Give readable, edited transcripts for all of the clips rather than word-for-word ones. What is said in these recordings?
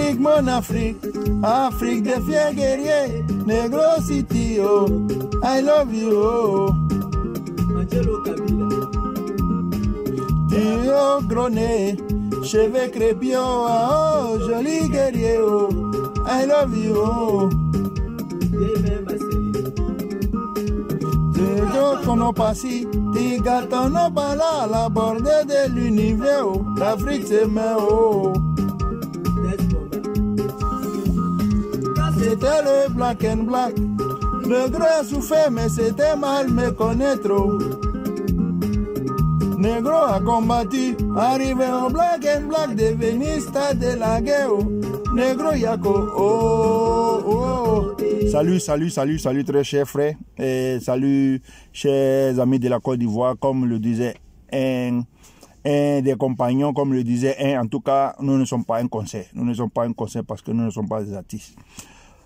Afrique, mon Afrique, Afrique des fiers guerriers, Negro City, oh, I love you, oh. Angelo Kabila. Tio Groné, cheveux crépillons, oh, joli guerrier, oh, I love you, oh. Tio Konopassi, Tiga Tonopala, la bordée de l'univers, oh, l'Afrique c'est ma, oh. C'était le black and black. Le gros souffert, mais c'était mal me connaître. Negro a combattu, arrivé au black and black, devenu stade de la guerre. Negro Yako, oh, oh. Salut, très chers frères. Et salut, chers amis de la Côte d'Ivoire, comme le disait un des compagnons, comme le disait un. En tout cas, nous ne sommes pas un concert. Nous ne sommes pas un concert parce que nous ne sommes pas des artistes.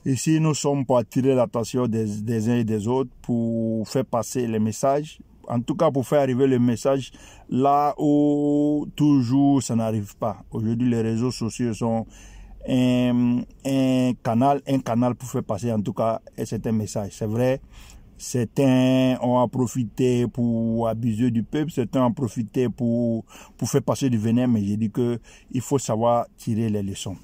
Ici, nous sommes pour attirer l'attention des uns et des autres, pour faire passer les messages, en tout cas pour faire arriver le message là où toujours ça n'arrive pas. Aujourd'hui, les réseaux sociaux sont un canal pour faire passer en tout cas un certain message. C'est vrai, certains ont profité pour abuser du peuple, certains ont profité pour faire passer du venin, mais j'ai dit que il faut savoir tirer les leçons.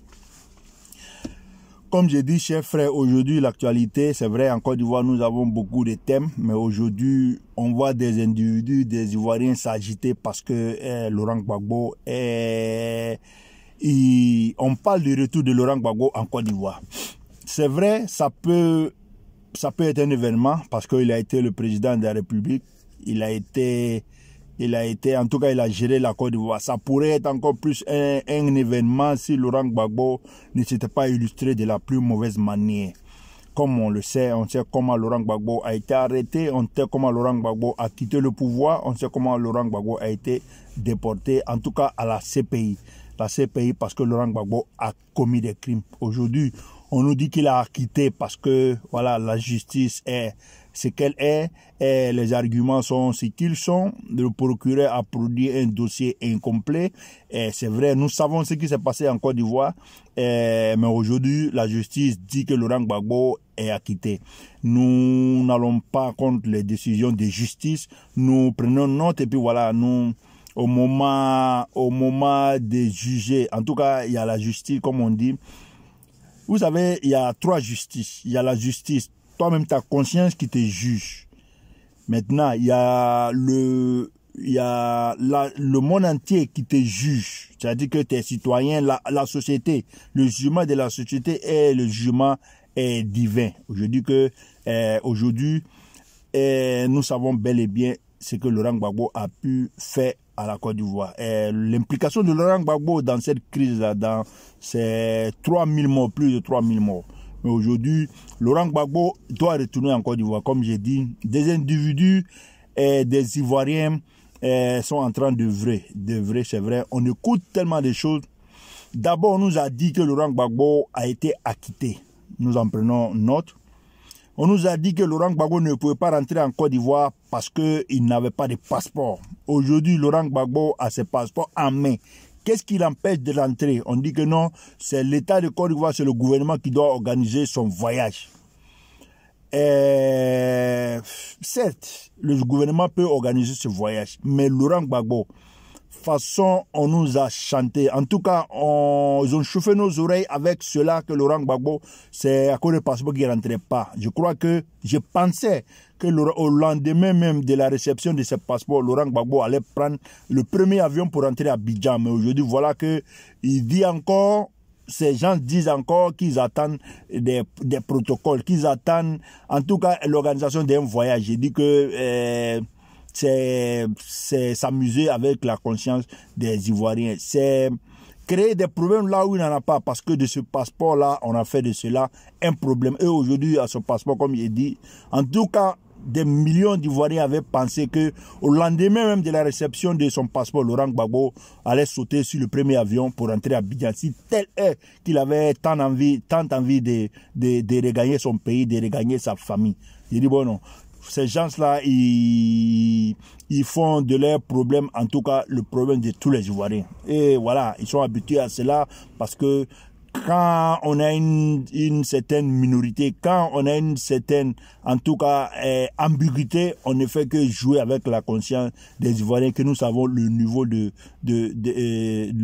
Comme j'ai dit, chers frères, aujourd'hui, l'actualité, c'est vrai, en Côte d'Ivoire, nous avons beaucoup de thèmes, mais aujourd'hui, on voit des individus, des Ivoiriens s'agiter parce que Laurent Gbagbo on parle du retour de Laurent Gbagbo en Côte d'Ivoire. C'est vrai, ça peut être un événement parce qu'il a été le président de la République, il a été, en tout cas, il a géré la Côte d'Ivoire. Ça pourrait être encore plus un événement si Laurent Gbagbo ne s'était pas illustré de la plus mauvaise manière. Comme on sait comment Laurent Gbagbo a été arrêté, on sait comment Laurent Gbagbo a quitté le pouvoir, on sait comment Laurent Gbagbo a été déporté, en tout cas à la CPI. La CPI parce que Laurent Gbagbo a commis des crimes. Aujourd'hui, on nous dit qu'il a quitté parce que voilà, la justice est ce qu'elle est, et les arguments sont ce qu'ils sont. Le procureur a produit un dossier incomplet. C'est vrai, nous savons ce qui s'est passé en Côte d'Ivoire, mais aujourd'hui, la justice dit que Laurent Gbagbo est acquitté. Nous n'allons pas contre les décisions de justice. Nous prenons note et puis voilà, nous, au moment de juger, en tout cas, il y a la justice, comme on dit. Vous savez, il y a trois justices. Il y a la justice, toi-même ta conscience qui te juge. Maintenant, il y a le monde entier qui te juge. C'est-à-dire que tes citoyens, la société, le jugement de la société est le jugement divin. Aujourd'hui, nous savons bel et bien ce que Laurent Gbagbo a pu faire à la Côte d'Ivoire. L'implication de Laurent Gbagbo dans cette crise-là, dans ces 3000 morts, plus de 3000 morts. Mais aujourd'hui, Laurent Gbagbo doit retourner en Côte d'Ivoire. Comme j'ai dit, des individus et des Ivoiriens sont en train d'œuvrer, c'est vrai. On écoute tellement de choses. D'abord, on nous a dit que Laurent Gbagbo a été acquitté. Nous en prenons note. On nous a dit que Laurent Gbagbo ne pouvait pas rentrer en Côte d'Ivoire parce qu'il n'avait pas de passeport. Aujourd'hui, Laurent Gbagbo a ses passeports en main. Qu'est-ce qui l'empêche de rentrer? On dit que non, c'est l'État de Côte d'Ivoire, c'est le gouvernement qui doit organiser son voyage. Certes, le gouvernement peut organiser ce voyage, mais Laurent Gbagbo, façon on nous a chanté, en tout cas, ils ont chauffé nos oreilles avec cela que Laurent Gbagbo, c'est à cause du passeport qui ne rentrait pas. Je pensais que au lendemain même de la réception de ce passeport, Laurent Gbagbo allait prendre le premier avion pour rentrer à Abidjan. Mais aujourd'hui, voilà que il dit encore, ces gens disent encore qu'ils attendent des protocoles, qu'ils attendent, en tout cas, l'organisation d'un voyage. J'ai dit que c'est s'amuser avec la conscience des Ivoiriens. C'est créer des problèmes là où il n'en a pas, parce que de ce passeport-là, on a fait de cela un problème. Et aujourd'hui, à ce passeport, comme j'ai dit, en tout cas, des millions d'Ivoiriens avaient pensé que au lendemain même de la réception de son passeport, Laurent Gbagbo allait sauter sur le premier avion pour rentrer à Abidjan. Si tel est qu'il avait tant envie de regagner son pays, de regagner sa famille. J'ai dit, bon, non. Ces gens-là, ils font de leurs problèmes, en tout cas, le problème de tous les Ivoiriens. Et voilà, ils sont habitués à cela parce que quand on a une certaine minorité, quand on a une certaine, en tout cas, ambiguïté, on ne fait que jouer avec la conscience des Ivoiriens, que nous savons le niveau le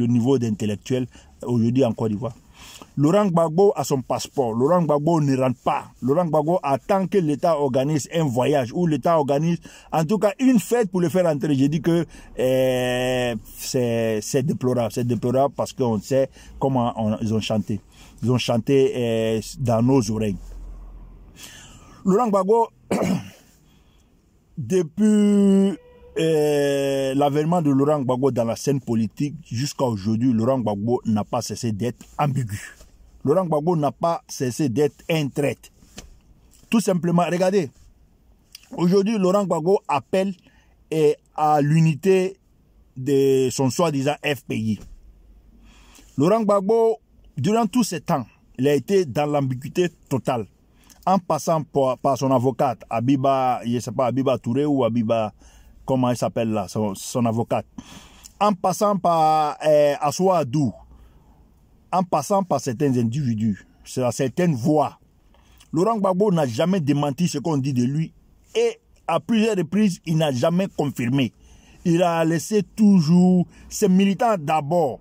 niveau d'intellectuel aujourd'hui en Côte d'Ivoire. Laurent Gbagbo a son passeport. Laurent Gbagbo ne rentre pas. Laurent Gbagbo attend que l'État organise un voyage ou l'État organise en tout cas une fête pour le faire entrer. J'ai dit que c'est déplorable. C'est déplorable parce qu'on sait comment ils ont chanté. Ils ont chanté dans nos oreilles. Laurent Gbagbo, depuis l'avènement de Laurent Gbagbo dans la scène politique jusqu'à aujourd'hui, Laurent Gbagbo n'a pas cessé d'être ambigu. Laurent Gbagbo n'a pas cessé d'être un traître. Tout simplement, regardez, aujourd'hui, Laurent Gbagbo appelle à l'unité de son soi-disant FPI. Laurent Gbagbo, durant tous ces temps, il a été dans l'ambiguïté totale, en passant par son avocate, Abiba, je ne sais pas, Abiba Touré ou Abiba, comment elle s'appelle là, son avocate, en passant par Assoua Adou, en passant par certains individus, certaines voix. Laurent Gbagbo n'a jamais démenti ce qu'on dit de lui et à plusieurs reprises, il n'a jamais confirmé. Il a laissé toujours ses militants d'abord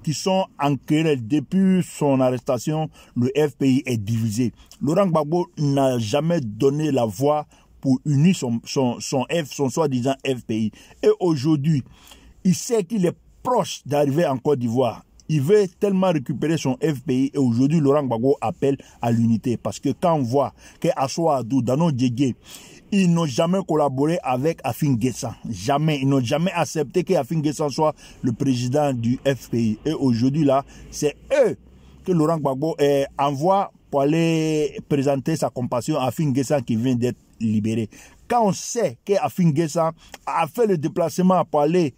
qui sont en querelle. Depuis son arrestation, le FPI est divisé. Laurent Gbagbo n'a jamais donné la voix pour unir son soi-disant FPI. Et aujourd'hui, il sait qu'il est proche d'arriver en Côte d'Ivoire. Il veut tellement récupérer son FPI et aujourd'hui, Laurent Gbagbo appelle à l'unité. Parce que quand on voit qu'Assoua Adou, Dano Djegé, ils n'ont jamais collaboré avec Afin Guessan. Jamais. Ils n'ont jamais accepté qu'Afin Guessan soit le président du FPI. Et aujourd'hui, là, c'est eux que Laurent Gbagbo envoie pour aller présenter sa compassion à Afin Guessan qui vient d'être libéré. Quand on sait qu'Afin Guessan a fait le déplacement pour aller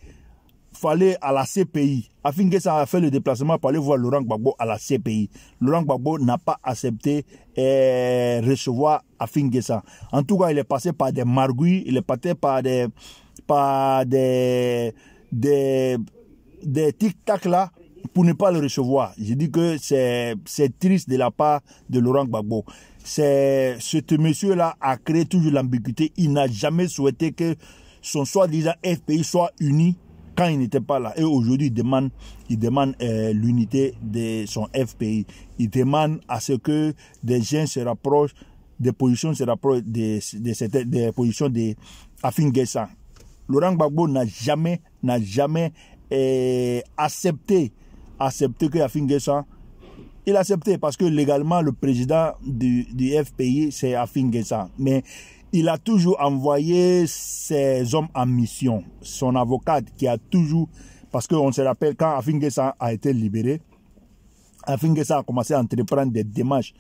à la CPI. Afin Guessan a fait le déplacement pour aller voir Laurent Gbagbo à la CPI. Laurent Gbagbo n'a pas accepté recevoir Afin Guessan. En tout cas, il est passé par des margouilles, il est passé par des tic-tac là pour ne pas le recevoir. Je dis que c'est triste de la part de Laurent Gbagbo. Ce monsieur-là a créé toujours l'ambiguïté. Il n'a jamais souhaité que son soi-disant FPI soit uni quand il n'était pas là. Et aujourd'hui, il demande l'unité de son FPI. Il demande à ce que des gens se rapprochent, des positions se rapprochent des positions de Afin Guessan. Laurent Gbagbo n'a jamais accepté que Afin Guessan, il a accepté parce que légalement, le président du FPI, c'est Afin Guessan. Mais il a toujours envoyé ses hommes en mission. Son avocate qui a toujours... Parce qu'on se rappelle, quand Afin Guessan a été libéré, Afin Guessan a commencé à entreprendre des démarches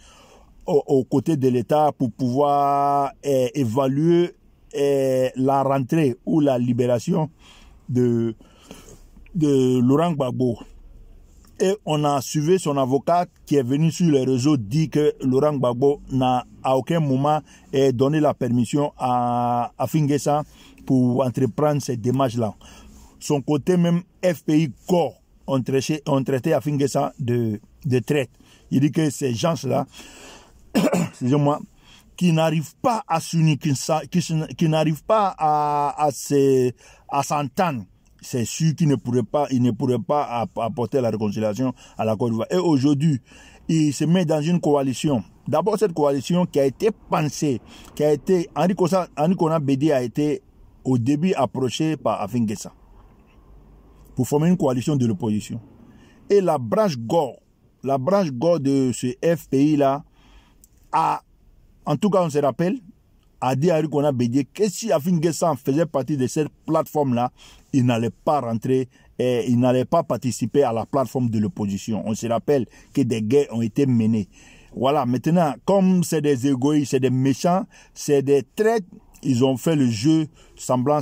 aux côtés de l'État pour pouvoir évaluer la rentrée ou la libération de Laurent Gbagbo. Et on a suivi son avocat qui est venu sur les réseaux dire que Laurent Gbagbo n'a à aucun moment donné la permission à Afin Guessan pour entreprendre ces démarches-là. Son côté même FPI corps ont traité Afin Guessan de traite. Il dit que ces gens-là, excusez-moi, qui n'arrivent pas à s'unir, qui n'arrivent pas à s'entendre, c'est sûr qu'il ne pourrait pas apporter la réconciliation à la Côte d'Ivoire. Et aujourd'hui, il se met dans une coalition. D'abord, cette coalition qui a été pensée, Henri Konan Bédié a été au début approché par Afin Guessan pour former une coalition de l'opposition. Et la branche Gore de ce FPI-là en tout cas, on se rappelle, a dit à Henri Konan Bédié que si Afin Guessan faisait partie de cette plateforme-là, il n'allait pas rentrer, il n'allait pas participer à la plateforme de l'opposition. On se rappelle que des guerres ont été menées. Voilà, maintenant, comme c'est des égoïstes, c'est des méchants, c'est des traîtres, ils ont fait le jeu semblant,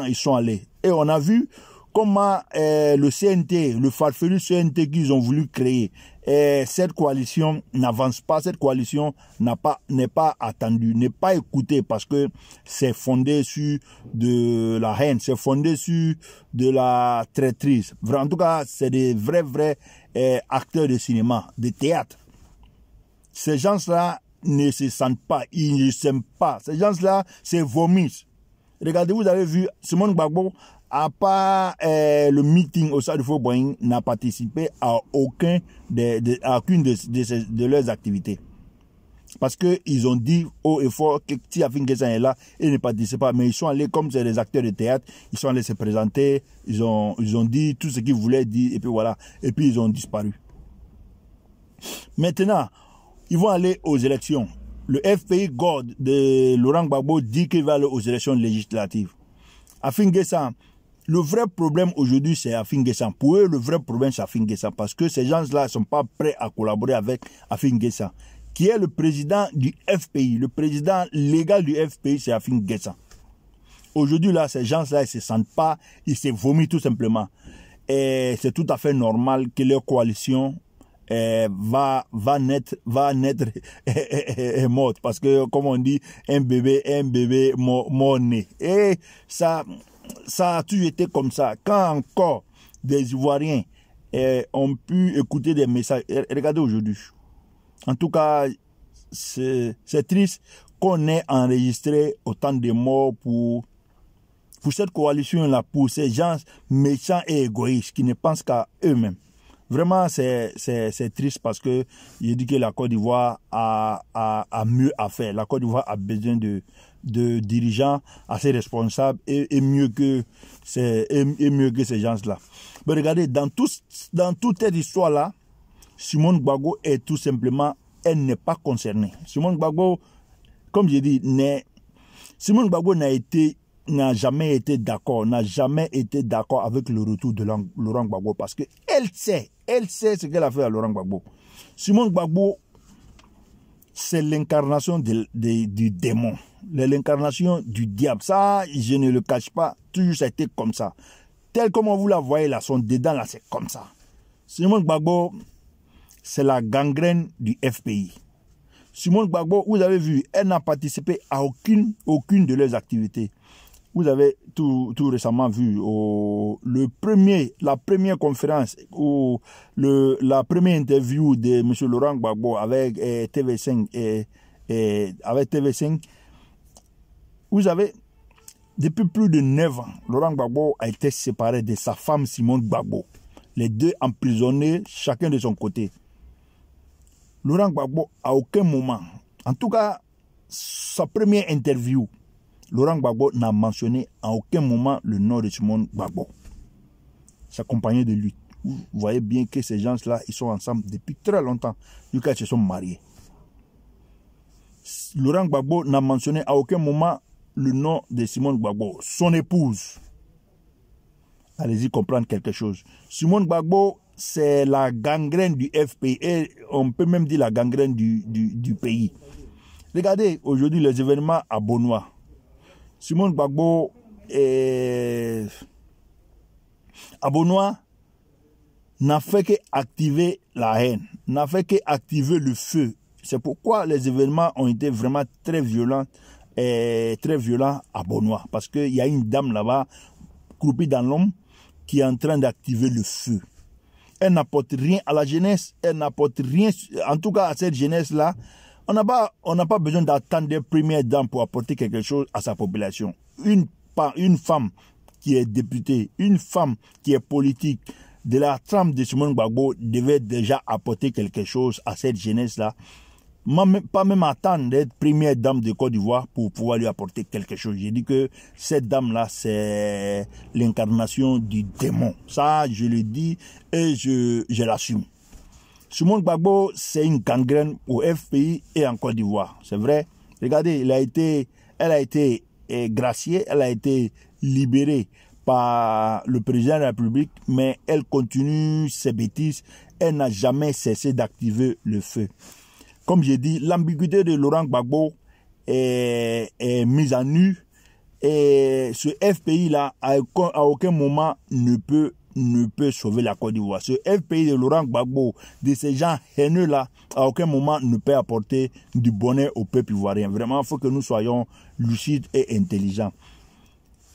ils sont allés. Et on a vu comment le CNT, le farfelu CNT qu'ils ont voulu créer, cette coalition n'avance pas, cette coalition n'est pas attendue, n'est pas écoutée parce que c'est fondé sur de la haine, c'est fondé sur de la traîtrise. En tout cas, c'est des vrais acteurs de cinéma, de théâtre. Ces gens-là ne se sentent pas, ils ne s'aiment pas. Ces gens-là se vomissent. Regardez, vous avez vu, Simone Gbagbo, à part le meeting au Stade de Fort-Boigny, n'a participé à aucune de leurs activités. Parce qu'ils ont dit haut et fort que Tiafin Guessan est là, ils ne participent pas, mais ils sont allés comme c'est des acteurs de théâtre, ils sont allés se présenter, ils ont dit tout ce qu'ils voulaient dire, et puis voilà, et puis ils ont disparu. Maintenant, ils vont aller aux élections. Le FPI God de Laurent Gbagbo dit qu'il va aller aux élections législatives. Afin Guessan, le vrai problème aujourd'hui, c'est Afin Guessan. Pour eux, le vrai problème, c'est Afin Guessan, parce que ces gens-là ne sont pas prêts à collaborer avec Afin Guessan, qui est le président du FPI. Le président légal du FPI, c'est Afin Guessan. Aujourd'hui, là, ces gens-là, ils ne se sentent pas, ils se vomissent tout simplement. Et c'est tout à fait normal que leur coalition va naître morte. Parce que, comme on dit, un bébé mort né. Et ça a toujours été comme ça. Quand encore des Ivoiriens ont pu écouter des messages, regardez aujourd'hui. En tout cas, c'est triste qu'on ait enregistré autant de morts pour cette coalition-là, pour ces gens méchants et égoïstes qui ne pensent qu'à eux-mêmes. Vraiment, c'est triste parce que je dis que la Côte d'Ivoire a mieux à faire. La Côte d'Ivoire a besoin de dirigeants assez responsables et mieux que ces gens-là. Mais regardez, dans toute cette histoire-là, Simone Gbagbo est tout simplement, elle n'est pas concernée. Simone Gbagbo, comme je dis, Simone Gbagbo n'a jamais été d'accord avec le retour de Laurent Gbagbo parce que elle sait ce qu'elle a fait à Laurent Gbagbo. Simone Gbagbo, c'est l'incarnation du démon, l'incarnation du diable. Ça, je ne le cache pas, toujours ça a été comme ça. Tel comme vous la voyez là, son dedans là, c'est comme ça. Simone Gbagbo, c'est la gangrène du FPI. Simone Gbagbo, vous avez vu, elle n'a participé à aucune de leurs activités. Vous avez tout récemment vu la première conférence ou la première interview de M. Laurent Gbagbo avec TV5 avec TV5. Vous avez, depuis plus de 9 ans, Laurent Gbagbo a été séparé de sa femme Simone Gbagbo. Les deux emprisonnés, chacun de son côté. Laurent Gbagbo, à aucun moment, en tout cas, sa première interview, Laurent Gbagbo n'a mentionné à aucun moment le nom de Simone Gbagbo, sa compagne de lutte. Vous voyez bien que ces gens-là, ils sont ensemble depuis très longtemps, jusqu'à ce qu'ils se sont mariés. Laurent Gbagbo n'a mentionné à aucun moment le nom de Simone Gbagbo, son épouse. Allez-y comprendre quelque chose. Simone Gbagbo, c'est la gangrène du FPI, et on peut même dire la gangrène du pays. Regardez aujourd'hui les événements à Bonois. Simone Gbagbo à Bonois n'a fait qu'activer la haine, n'a fait qu'activer le feu. C'est pourquoi les événements ont été vraiment très violents à Bonois. Parce qu'il y a une dame là-bas, croupie dans l'homme, qui est en train d'activer le feu. Elle n'apporte rien à la jeunesse, elle n'apporte rien, en tout cas à cette jeunesse-là. On n'a pas besoin d'attendre des premières dames pour apporter quelque chose à sa population. Une femme qui est députée, une femme qui est politique, de la trame de Simone Gbagbo devait déjà apporter quelque chose à cette jeunesse-là. Pas même attendre d'être première dame de Côte d'Ivoire pour pouvoir lui apporter quelque chose. J'ai dit que cette dame-là, c'est l'incarnation du démon. Ça, je le dis et je l'assume. Simone Gbagbo, c'est une gangrène au FPI et en Côte d'Ivoire. C'est vrai. Regardez, elle a été graciée, elle a été libérée par le président de la République, mais elle continue ses bêtises. Elle n'a jamais cessé d'activer le feu. Comme j'ai dit, l'ambiguïté de Laurent Gbagbo est mise à nu. Et ce FPI-là, à aucun moment, ne peut sauver la Côte d'Ivoire. Ce FPI de Laurent Gbagbo, de ces gens haineux-là, à aucun moment ne peut apporter du bonheur au peuple ivoirien. Vraiment, il faut que nous soyons lucides et intelligents.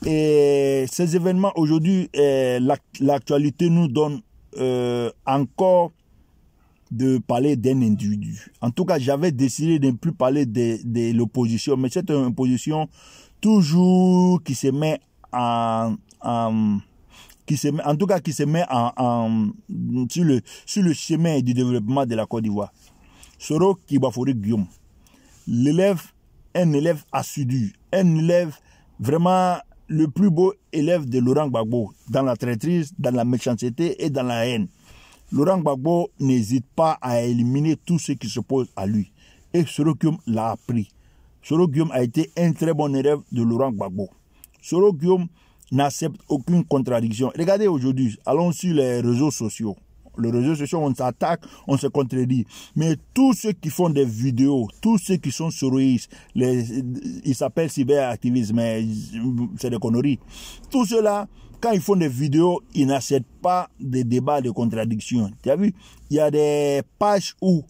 Et ces événements, aujourd'hui, l'actualité nous donne encore de parler d'un individu. En tout cas, j'avais décidé de ne plus parler de l'opposition, mais c'est une opposition toujours qui se met en sur le chemin du développement de la Côte d'Ivoire. Soro Kibafori Guillaume, un élève assidu, un élève vraiment le plus beau élève de Laurent Gbagbo, dans la traîtrise, dans la méchanceté et dans la haine. Laurent Gbagbo n'hésite pas à éliminer tous ceux qui s'opposent à lui. Et Soro Guillaume l'a appris. Soro Guillaume a été un très bon élève de Laurent Gbagbo. Soro Guillaume n'accepte aucune contradiction. Regardez aujourd'hui, allons sur les réseaux sociaux. Les réseaux sociaux, on s'attaque, on se contredit. Mais tous ceux qui font des vidéos, tous ceux qui sont soroïstes, ils s'appellent cyberactivistes, mais c'est des conneries. Tous ceux-là, quand ils font des vidéos, ils n'acceptent pas des débats de contradiction. Tu as vu? Il y a des pages où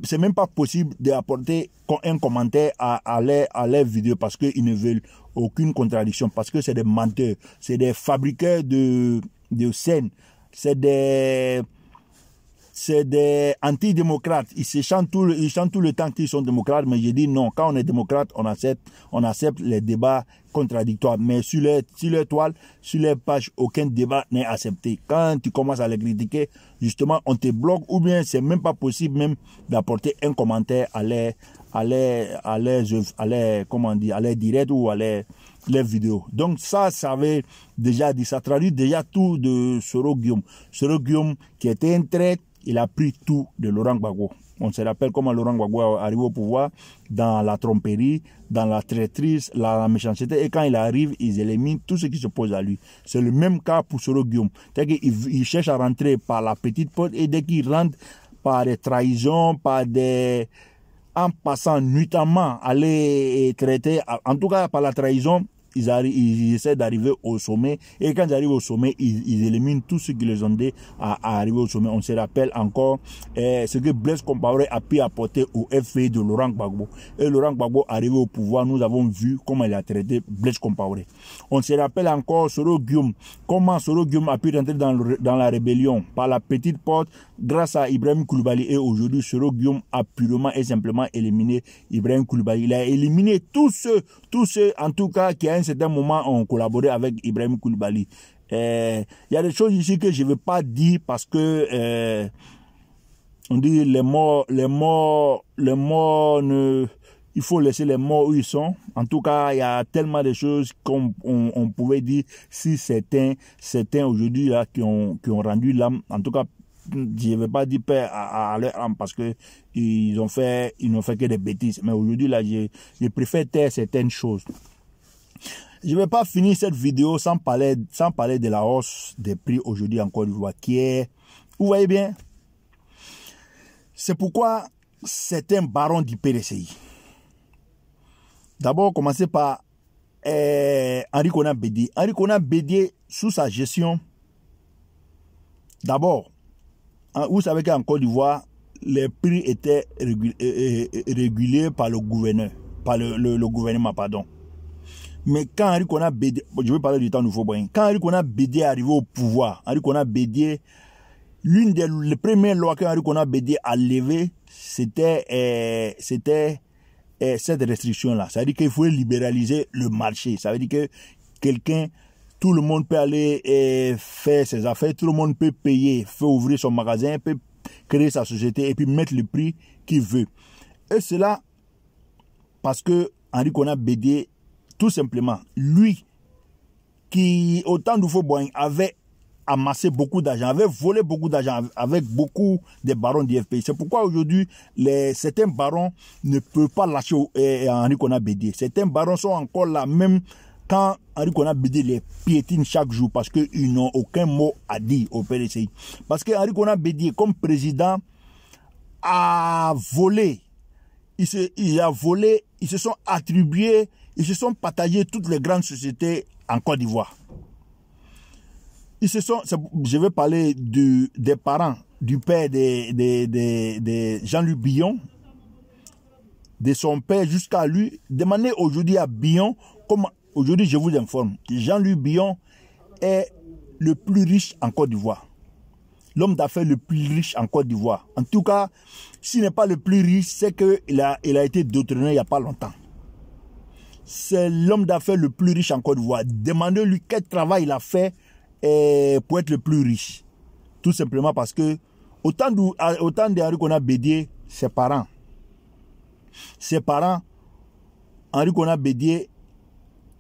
c'est même pas possible d'apporter un commentaire à leurs vidéos parce qu'ils ne veulent aucune contradiction, parce que c'est des menteurs, c'est des fabricants de scènes, c'est des antidémocrates. Ils chantent tout le temps qu'ils sont démocrates, mais je dis non, quand on est démocrate, on accepte les débats contradictoires. Mais sur les toiles, sur les pages, aucun débat n'est accepté. Quand tu commences à les critiquer, justement, on te bloque, ou bien c'est même pas possible même d'apporter un commentaire à les directs ou à les vidéos. Donc ça avait déjà dit, ça traduit déjà tout de Soro Guillaume. Soro Guillaume qui était un traître, il a pris tout de Laurent Gbagbo. On se rappelle comment Laurent Gbagbo est arrivé au pouvoir dans la tromperie, dans la traîtrise, la méchanceté. Et quand il arrive, ils éliminent tout ce qui s'oppose à lui. C'est le même cas pour Soro Guillaume. C'est-à-dire qu'il cherche à rentrer par la petite porte et dès qu'il rentre par des trahisons, en passant nuitamment à les traiter, en tout cas par la trahison, ils essaient d'arriver au sommet. Et quand ils arrivent au sommet, ils éliminent tous ceux qui les ont aidés à arriver au sommet. On se rappelle encore ce que Blaise Compaoré a pu apporter au FPI de Laurent Gbagbo. Et Laurent Gbagbo arrivé au pouvoir, nous avons vu comment il a traité Blaise Compaoré. On se rappelle encore Soro Guillaume, comment Soro Guillaume a pu rentrer dans la rébellion par la petite porte grâce à Ibrahim Koulibaly. Et aujourd'hui, Soro Guillaume a purement et simplement éliminé Ibrahim Koulibaly. Il a éliminé tous ceux en tout cas qui à un certain moment ont collaboré avec Ibrahim Koulibaly. Il y a des choses ici que je ne vais pas dire parce que on dit les morts il faut laisser les morts où ils sont. En tout cas, il y a tellement de choses qu'on pouvait dire si certains aujourd'hui là qui ont rendu l'âme. En tout cas, je ne vais pas dire paix à leur âme parce que ils n'ont fait que des bêtises. Mais aujourd'hui là, je préfère taire certaines choses. Je ne vais pas finir cette vidéo sans parler de la hausse des prix aujourd'hui en Côte d'Ivoire qui est, vous voyez bien, c'est pourquoi certains barons du PDCI. D'abord, commencer par Henri Konan Bédié. Henri Konan Bédié, sous sa gestion, d'abord, vous savez qu'en Côte d'Ivoire, les prix étaient régulés par le gouverneur, par le gouvernement, pardon. Mais quand Henri Konan Bédié, je vais parler du temps nouveau, quand Henri Konan Bédié est arrivé au pouvoir, Henri Konan Bédié, l'une des premières lois qu'Henri Konan Bédié a levées, c'était cette restriction-là. Ça veut dire qu'il faut libéraliser le marché. Ça veut dire que tout le monde peut aller faire ses affaires, tout le monde peut payer, peut ouvrir son magasin, peut créer sa société et puis mettre le prix qu'il veut. Et cela parce que Henri Konan Bédié, tout simplement, lui, qui, au temps d'Oufo-Boigny, avait amassé beaucoup d'argent, avait volé beaucoup d'argent avec beaucoup de barons du FPI. C'est pourquoi aujourd'hui, certains barons ne peuvent pas lâcher Henri Konan Bédié. Certains barons sont encore là, même quand Henri Konan Bédié les piétine chaque jour, parce qu'ils n'ont aucun mot à dire au PDCI. Parce que Henri Konan Bédié, comme président, a volé. Il a volé, ils se sont attribués, ils se sont partagés toutes les grandes sociétés en Côte d'Ivoire. Je vais parler des parents, du père de Jean-Luc Billon, de son père jusqu'à lui. Demandez aujourd'hui à Billon, comme aujourd'hui je vous informe, Jean-Luc Billon est le plus riche en Côte d'Ivoire. l'homme d'affaires le plus riche en Côte d'Ivoire. En tout cas, s'il n'est pas le plus riche, c'est qu'il a été détrôné il n'y a pas longtemps. C'est l'homme d'affaires le plus riche en Côte d'Ivoire. Demandez-lui quel travail il a fait pour être le plus riche. Tout simplement parce que, autant d'Henri Konan Bédié, ses parents, Henri Konan Bédié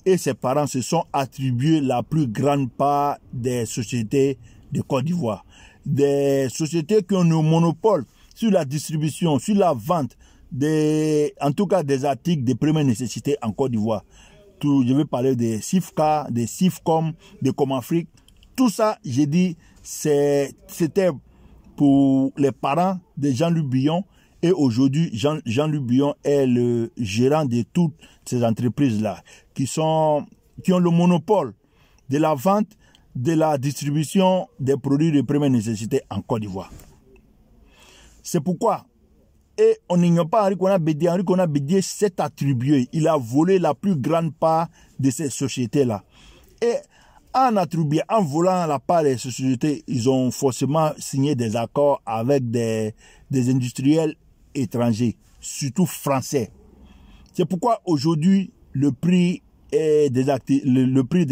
et ses parents se sont attribués la plus grande part des sociétés de Côte d'Ivoire. Des sociétés qui ont le monopole sur la distribution, sur la vente, en tout cas des articles de première nécessité en Côte d'Ivoire. Je vais parler des CIFCA, des CIFCOM, de Comafrique. Tout ça, j'ai dit, c'était pour les parents de Jean-Luc Billon. Et aujourd'hui, Jean-Luc Billon est le gérant de toutes ces entreprises-là, qui ont le monopole de la vente, de la distribution des produits de première nécessité en Côte d'Ivoire. C'est pourquoi, et on n'ignore pas Henri Konan Bédié. Henri Konan Bédié s'est attribué, il a volé la plus grande part de ces sociétés-là. Et en volant la part des sociétés, ils ont forcément signé des accords avec des industriels étrangers, surtout français. C'est pourquoi aujourd'hui, le prix des articles, le prix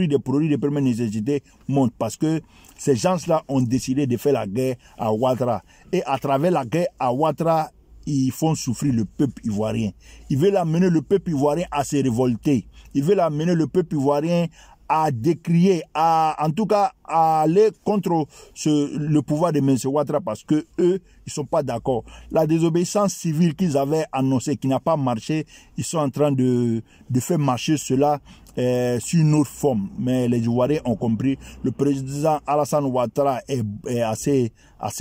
des produits de première nécessité monte, parce que ces gens-là ont décidé de faire la guerre à Ouattara. Et à travers la guerre à Ouattara, ils font souffrir le peuple ivoirien. Ils veulent amener le peuple ivoirien à se révolter. Ils veulent amener le peuple ivoirien à décrier, en tout cas à aller contre le pouvoir de M. Ouattara, parce que eux, ils sont pas d'accord. La désobéissance civile qu'ils avaient annoncée, qui n'a pas marché, ils sont en train de faire marcher cela sur une autre forme. Mais les Ivoiriens ont compris. Le président Alassane Ouattara est assez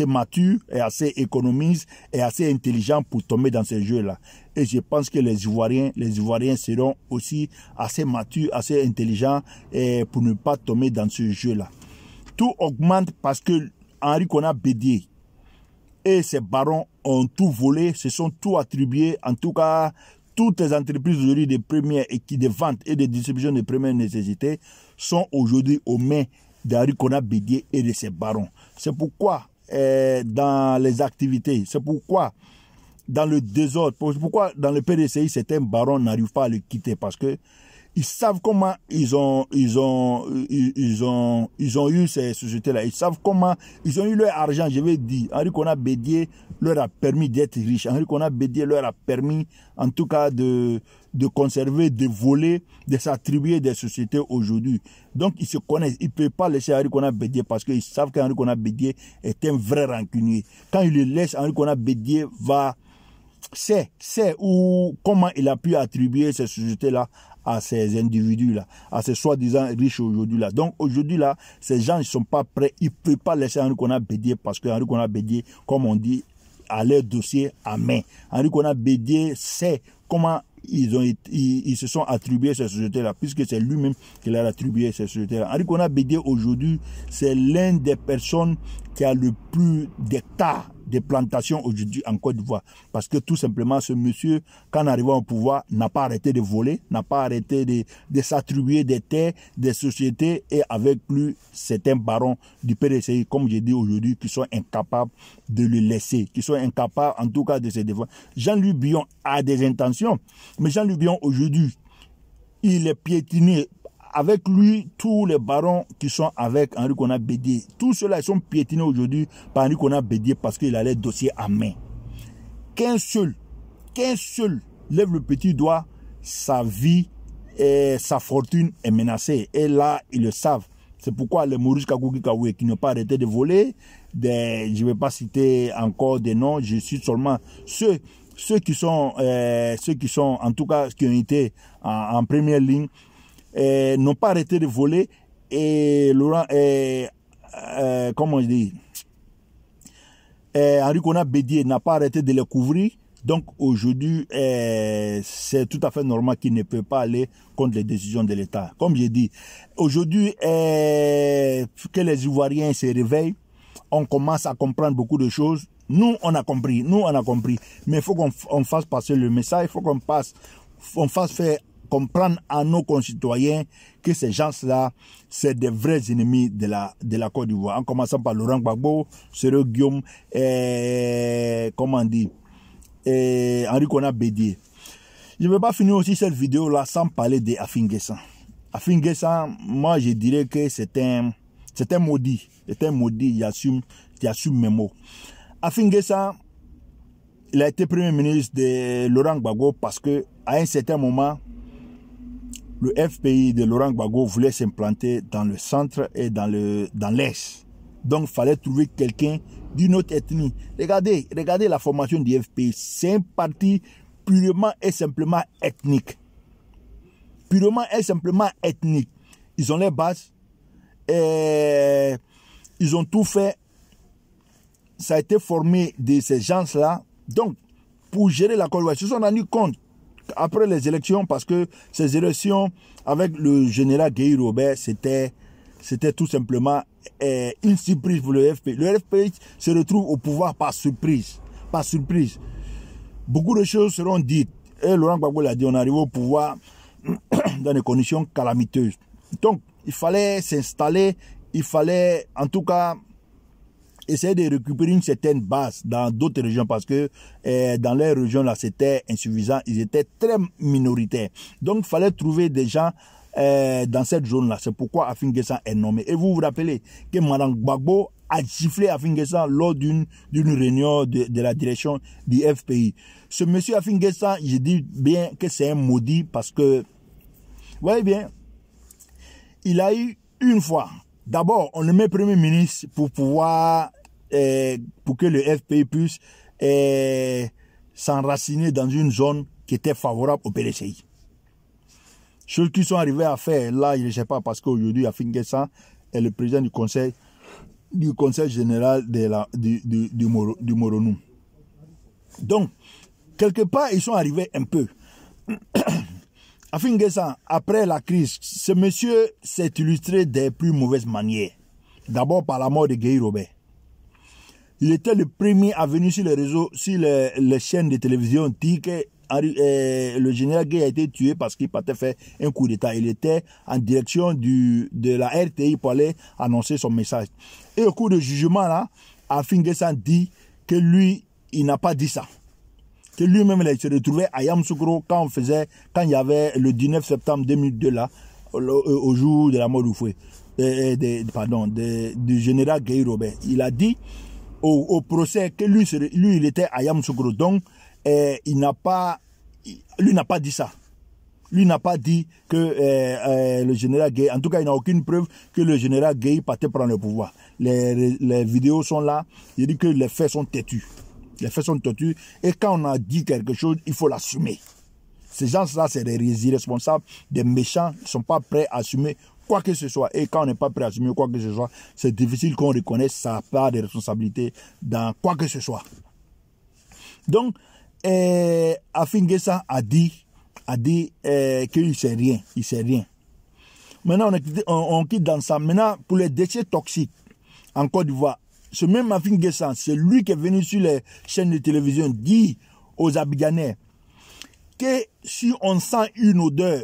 mature, est assez économiste, est assez intelligent pour tomber dans ces jeux-là. Et je pense que les Ivoiriens seront aussi assez matures, assez intelligents pour ne pas tomber dans ce jeu-là. Tout augmente parce que Henri Konan Bédié et ses barons ont tout volé, se sont tout attribués. En tout cas, toutes les entreprises aujourd'hui de vente et de distribution de première nécessité sont aujourd'hui aux mains d'Henri Konan Bédié et de ses barons. C'est pourquoi dans les activités, c'est pourquoi dans le désordre, pourquoi dans le PDCI certains barons n'arrivent pas à le quitter, parce que ils savent comment ils ont eu ces sociétés-là. Ils savent comment ils ont eu leur argent. Je vais dire, Henri Konan Bédié leur a permis d'être riches. Henri Konan Bédié leur a permis, en tout cas, de conserver, de voler, de s'attribuer des sociétés aujourd'hui. Donc, ils se connaissent. Ils ne peuvent pas laisser Henri Konan Bédié parce qu'ils savent qu'Henri Konan Bédié est un vrai rancunier. Quand ils le laissent, Henri Konan Bédié sait comment il a pu attribuer ces sociétés-là à ces individus-là, à ces soi-disant riches aujourd'hui-là. Donc aujourd'hui-là, ces gens ne sont pas prêts, ils ne peuvent pas laisser Henri Konan Bédié, parce que Henri Konan Bédié, comme on dit, a leur dossier à main. Henri Konan Bédié sait comment ils se sont attribués ces sociétés-là, puisque c'est lui-même qui leur a attribué ces sociétés-là. Henri Konan Bédié, aujourd'hui, c'est l'un des personnes qui a le plus d'hectares de plantations aujourd'hui en Côte d'Ivoire. Parce que tout simplement, ce monsieur, quand arrivant au pouvoir, n'a pas arrêté de voler, n'a pas arrêté de s'attribuer des terres, des sociétés, et avec lui, certains barons du PDCI, comme j'ai dit aujourd'hui, qui sont incapables de le laisser, qui sont incapables en tout cas de se défendre. Jean-Luc Billon a des intentions, mais Jean-Luc Billon aujourd'hui, il est piétiné. Avec lui, tous les barons qui sont avec Henri Konan Bédié, tous ceux-là, ils sont piétinés aujourd'hui par Henri Konan Bédié parce qu'il a les dossiers à main. Qu'un seul lève le petit doigt, sa vie et sa fortune est menacée. Et là, ils le savent. C'est pourquoi les Maurice Kakoki Kaoué, qui n'ont pas arrêté de voler, je ne vais pas citer encore des noms, je cite seulement ceux qui sont, en tout cas, qui ont été en première ligne, n'ont pas arrêté de voler, et Laurent, comment je dis, Henri Konan Bédié n'a pas arrêté de les couvrir. Donc aujourd'hui, c'est tout à fait normal qu'il ne peut pas aller contre les décisions de l'État. Comme j'ai dit, aujourd'hui, que les Ivoiriens se réveillent, on commence à comprendre beaucoup de choses. Nous, on a compris. Mais il faut qu'on fasse passer le message, il faut qu'on fasse faire comprendre à nos concitoyens que ces gens-là, c'est des vrais ennemis de la Côte d'Ivoire. En commençant par Laurent Gbagbo, Séreux Guillaume, comment on dit, Henri Konan Bédié. Je ne vais pas finir aussi cette vidéo-là sans parler d'Afin N'Guessan. Afin N'Guessan, moi je dirais que c'est un maudit. C'est un maudit, j'assume mes mots. Afin N'Guessan, il a été Premier ministre de Laurent Gbagbo parce que à un certain moment, le FPI de Laurent Gbagbo voulait s'implanter dans le centre et dans l'est. Donc, il fallait trouver quelqu'un d'une autre ethnie. Regardez la formation du FPI. C'est un parti purement et simplement ethnique. Purement et simplement ethnique. Ils ont les bases. Et ils ont tout fait. Ça a été formé de ces gens-là. Donc, pour gérer la Côte d'Ivoire, ils se sont rendus compte après les élections, parce que ces élections avec le général Guéhi Robert, c'était tout simplement une surprise pour le FPI. Le FPI se retrouve au pouvoir par surprise. Par surprise. Beaucoup de choses seront dites. Et Laurent Gbagbo l'a dit, on arrive au pouvoir dans des conditions calamiteuses. Donc, il fallait s'installer, il fallait en tout cas essayer de récupérer une certaine base dans d'autres régions parce que dans les régions là c'était insuffisant, ils étaient très minoritaires. Donc il fallait trouver des gens dans cette zone là. C'est pourquoi Afin N'Guessan est nommé. Et vous vous rappelez que Mme Gbagbo a giflé Afin N'Guessan lors d'une réunion de la direction du FPI. Ce monsieur Afin N'Guessan, je dis bien que c'est un maudit parce que, vous voyez bien, il a eu une fois. D'abord, on le met Premier ministre pour pouvoir, pour que le FPI puisse s'enraciner dans une zone qui était favorable au PDCI. Ceux qui sont arrivés à faire, là, je ne sais pas, parce qu'aujourd'hui, Afin N'Guessan est le président du conseil général du Moronou. Donc, quelque part, ils sont arrivés un peu. Afin N'Guessan, après la crise, ce monsieur s'est illustré des plus mauvaises manières. D'abord par la mort de Guéhi Robert. Il était le premier à venir sur les réseaux, sur les chaînes de télévision, dire que le général Guéhi a été tué parce qu'il partait faire un coup d'État. Il était en direction de la RTI pour aller annoncer son message. Et au cours de jugement, là, Afin N'Guessan dit que lui, il n'a pas dit ça. Que lui-même il se retrouvait à Yamoussoukro quand il y avait le 19 septembre 2002 là, au jour de la mort du général Guéhi Robert. Il a dit au procès que lui il était à Yamoussoukro. Donc lui n'a pas dit ça. Lui n'a pas dit que le général Guéhi, en tout cas il n'a aucune preuve que le général Guéhi partait prendre le pouvoir. Les vidéos sont là, il dit que les faits sont têtus. Les faits sont têtus. Et quand on a dit quelque chose, il faut l'assumer. Ces gens-là, c'est des irresponsables, des méchants, ils ne sont pas prêts à assumer quoi que ce soit. Et quand on n'est pas prêt à assumer quoi que ce soit, c'est difficile qu'on reconnaisse sa part de responsabilité dans quoi que ce soit. Donc, Afin N'Guessan a dit qu'il ne sait rien. Il sait rien. Maintenant, on quitte dans ça. Maintenant, pour les déchets toxiques en Côte d'Ivoire, ce même Afin N'Guessan, c'est lui qui est venu sur les chaînes de télévision dit aux Abidjanais que si on sent une odeur,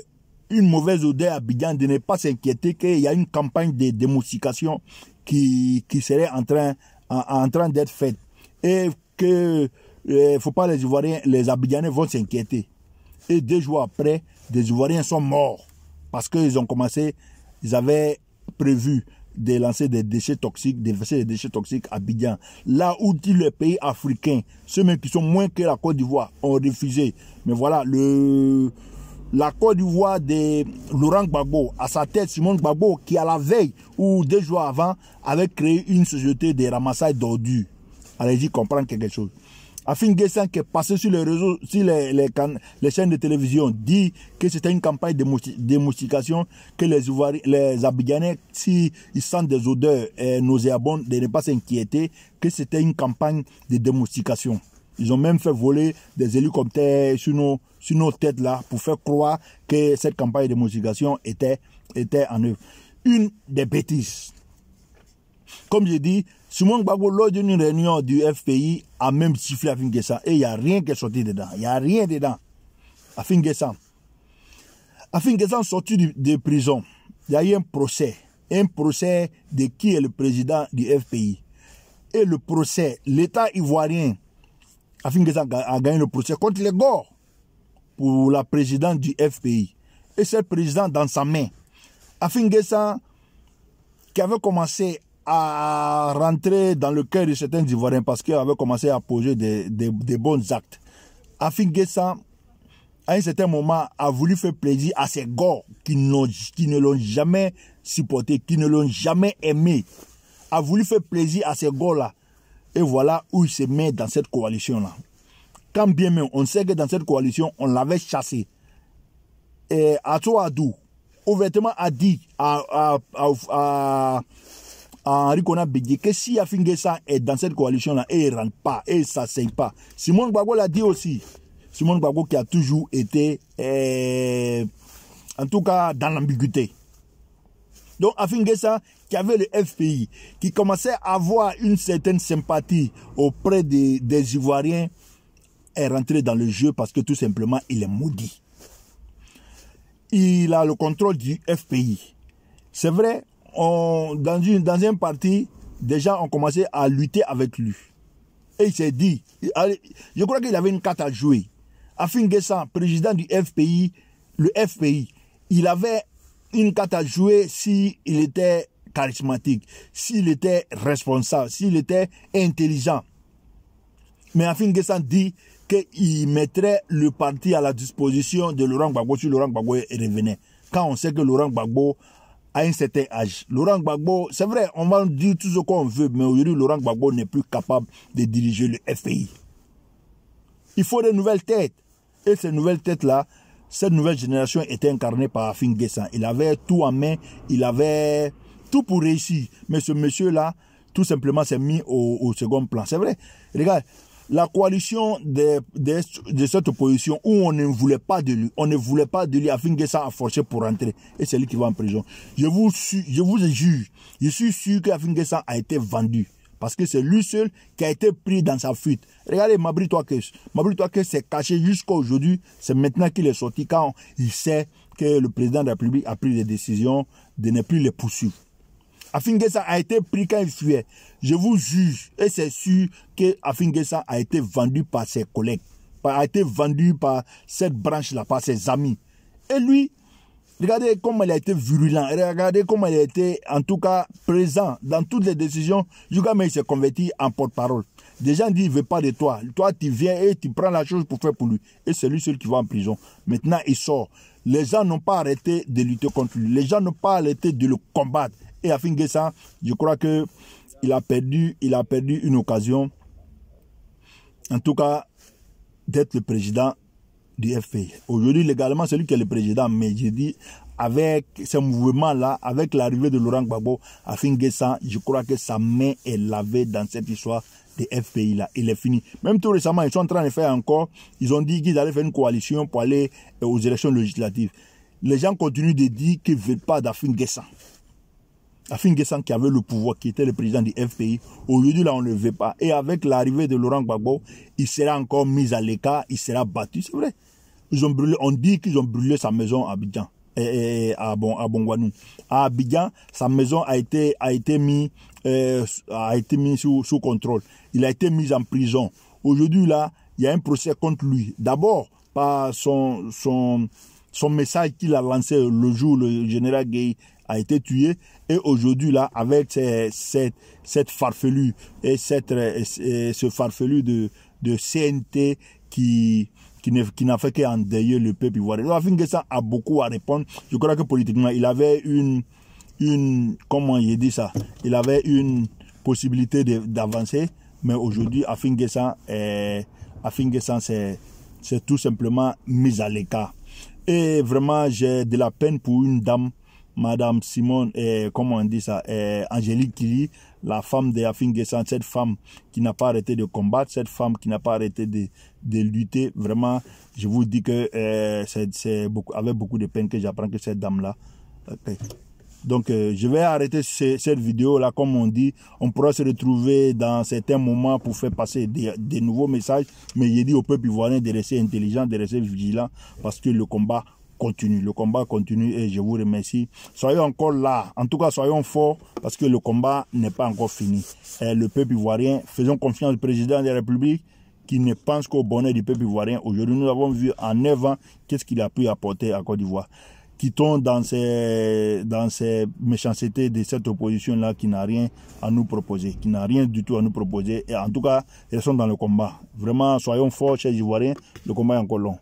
une mauvaise odeur à Abidjan, de ne pas s'inquiéter qu'il y a une campagne de démoustication qui serait en train d'être faite. Et que faut pas les Abidjanais vont s'inquiéter. Et 2 jours après, des Ivoiriens sont morts parce qu'ils avaient prévu de lancer des déchets toxiques, de verser des déchets toxiques à Abidjan. Là où tous les pays africains, ceux même qui sont moins que la Côte d'Ivoire, ont refusé. Mais voilà, la Côte d'Ivoire de Laurent Gbagbo, à sa tête, Simon Gbagbo, qui à la veille ou 2 jours avant, avait créé une société de ramassage d'ordures. Allez-y comprendre quelque chose. Afin N'Guessan qui est passé sur les réseaux, sur les chaînes de télévision, dit que c'était une campagne de démoustication, que les Abidjanais, s'ils sentent des odeurs nauséabondes, de ne pas s'inquiéter, que c'était une campagne de démoustication. Ils ont même fait voler des hélicoptères sur nos têtes là, pour faire croire que cette campagne de démoustication était en œuvre. Une des bêtises. Comme je dis, Simon Gbagbo, lors d'une réunion du FPI, a même sifflé Afin N'Guessan. Et il n'y a rien qui est sorti dedans. Il n'y a rien dedans. Afin N'Guessan. Afin qu'ils soient sortis de prison, il y a eu un procès de qui est le président du FPI. Et le procès, l'État ivoirien, Afin qu'ils a gagné le procès contre les Gore pour la présidente du FPI. Et c'est le président dans sa main. Afin Guessan, qui avait commencé à rentrer dans le cœur de certains Ivoiriens parce qu'il avait commencé à poser des bons actes. Afin Guessan, à un certain moment, a voulu faire plaisir à ces Gore qui ne l'ont jamais supporté, qui ne l'ont jamais aimé. A voulu faire plaisir à ces Gore-là. Et voilà où il se met dans cette coalition-là. Quand bien même, on sait que dans cette coalition, on l'avait chassé. Et Ato Adou, ouvertement a dit à Henri Konan Bédié que si Afin Guessan est dans cette coalition-là, et il ne rentre pas, et il ne s'asseye pas. Simone Gbagbo l'a dit aussi. Simone Gbagbo qui a toujours été, en tout cas, dans l'ambiguïté. Donc, Afin Guessan, qui avait le FPI, qui commençait à avoir une certaine sympathie auprès des Ivoiriens, est rentré dans le jeu parce que tout simplement, il est maudit. Il a le contrôle du FPI. C'est vrai, dans un parti, déjà, on commençait à lutter avec lui. Et il s'est dit, je crois qu'il avait une carte à jouer. Afin Guessan, président du FPI, le FPI, il avait une carte à jouer s'il était charismatique, s'il était responsable, s'il était intelligent. Mais Afin Guessan dit qu'il mettrait le parti à la disposition de Laurent Gbagbo si Laurent Gbagbo revenait. Quand on sait que Laurent Gbagbo a un certain âge. Laurent Gbagbo, c'est vrai, on va dire tout ce qu'on veut, mais aujourd'hui, Laurent Gbagbo n'est plus capable de diriger le FPI. Il faut de nouvelles têtes. Et ces nouvelles têtes-là, cette nouvelle génération était incarnée par Afin Guessan. Il avait tout en main, il avait tout pour réussir. Mais ce monsieur-là, tout simplement, s'est mis au second plan. C'est vrai. Regarde, la coalition de cette opposition où on ne voulait pas de lui, Afin Guessan a forcé pour rentrer. Et c'est lui qui va en prison. Je vous jure, je suis sûr qu'Afin Guessan a été vendu. Parce que c'est lui seul qui a été pris dans sa fuite. Regardez Mabri Touakes. Mabri Touakes s'est caché jusqu'à aujourd'hui. C'est maintenant qu'il est sorti quand il sait que le président de la République a pris des décisions de ne plus les poursuivre. Afin Guessan a été pris quand il fuyait. Je vous juge, et c'est sûr que Afin Guessan a été vendu par ses collègues, a été vendu par cette branche-là, par ses amis. Et lui, regardez comment il a été virulent, regardez comment il a été, en tout cas, présent dans toutes les décisions. Jusqu'à il s'est converti en porte-parole. Des gens disent, il ne veut pas de toi. Toi, tu viens et tu prends la chose pour faire pour lui. Et c'est lui seul qui va en prison. Maintenant, il sort. Les gens n'ont pas arrêté de lutter contre lui. Les gens n'ont pas arrêté de le combattre. Et Afin Guessan, je crois que il a perdu une occasion, en tout cas, d'être le président du FPI. Aujourd'hui, légalement, c'est lui qui est le président, mais je dis, avec ce mouvement-là, avec l'arrivée de Laurent Gbagbo, Afin Guessan, je crois que sa main est lavée dans cette histoire de FPI-là. Il est fini. Même tout récemment, ils sont en train de faire encore, ils ont dit qu'ils allaient faire une coalition pour aller aux élections législatives. Les gens continuent de dire qu'ils ne veulent pas d'Afin Guessan. Afin Guessan qui avait le pouvoir, qui était le président du FPI, aujourd'hui là on ne le veut pas. Et avec l'arrivée de Laurent Gbagbo, il sera encore mis à l'écart, il sera battu, c'est vrai. Ils ont brûlé, on dit qu'ils ont brûlé sa maison à Abidjan, à Bongwanou. À Abidjan, sa maison a été mis sous contrôle. Il a été mis en prison. Aujourd'hui là, il y a un procès contre lui. D'abord par son message qu'il a lancé le jour où le général Gueye a été tué, et aujourd'hui là avec cette farfelue et ce farfelu de CNT qui n'a fait qu'endeuiller le peuple ivoirien. Afin Guessan a beaucoup à répondre. Je crois que politiquement il avait une comment il dit ça, il avait une possibilité d'avancer, mais aujourd'hui Afin Guessan c'est tout simplement mis à l'écart. Et vraiment j'ai de la peine pour une dame, Madame Simone, comment on dit ça, Angélique Kili, la femme de Afin Guessan, cette femme qui n'a pas arrêté de combattre, cette femme qui n'a pas arrêté de lutter. Vraiment, je vous dis que c'est avec beaucoup de peine que j'apprends que cette dame-là. Okay. Donc, je vais arrêter cette vidéo-là, comme on dit. On pourra se retrouver dans certains moments pour faire passer des nouveaux messages. Mais j'ai dit au peuple ivoirien de rester intelligent, de rester vigilant, parce que le combat continue. Le combat continue et je vous remercie. Soyons encore là. En tout cas, soyons forts parce que le combat n'est pas encore fini. Et le peuple ivoirien, faisons confiance au président de la République qui ne pense qu'au bonheur du peuple ivoirien. Aujourd'hui, nous avons vu en 9 ans qu'est-ce qu'il a pu apporter à Côte d'Ivoire. Quittons dans ces méchancetés de cette opposition-là qui n'a rien à nous proposer, qui n'a rien du tout à nous proposer. Et en tout cas, elles sont dans le combat. Vraiment, soyons forts, chers Ivoiriens, le combat est encore long.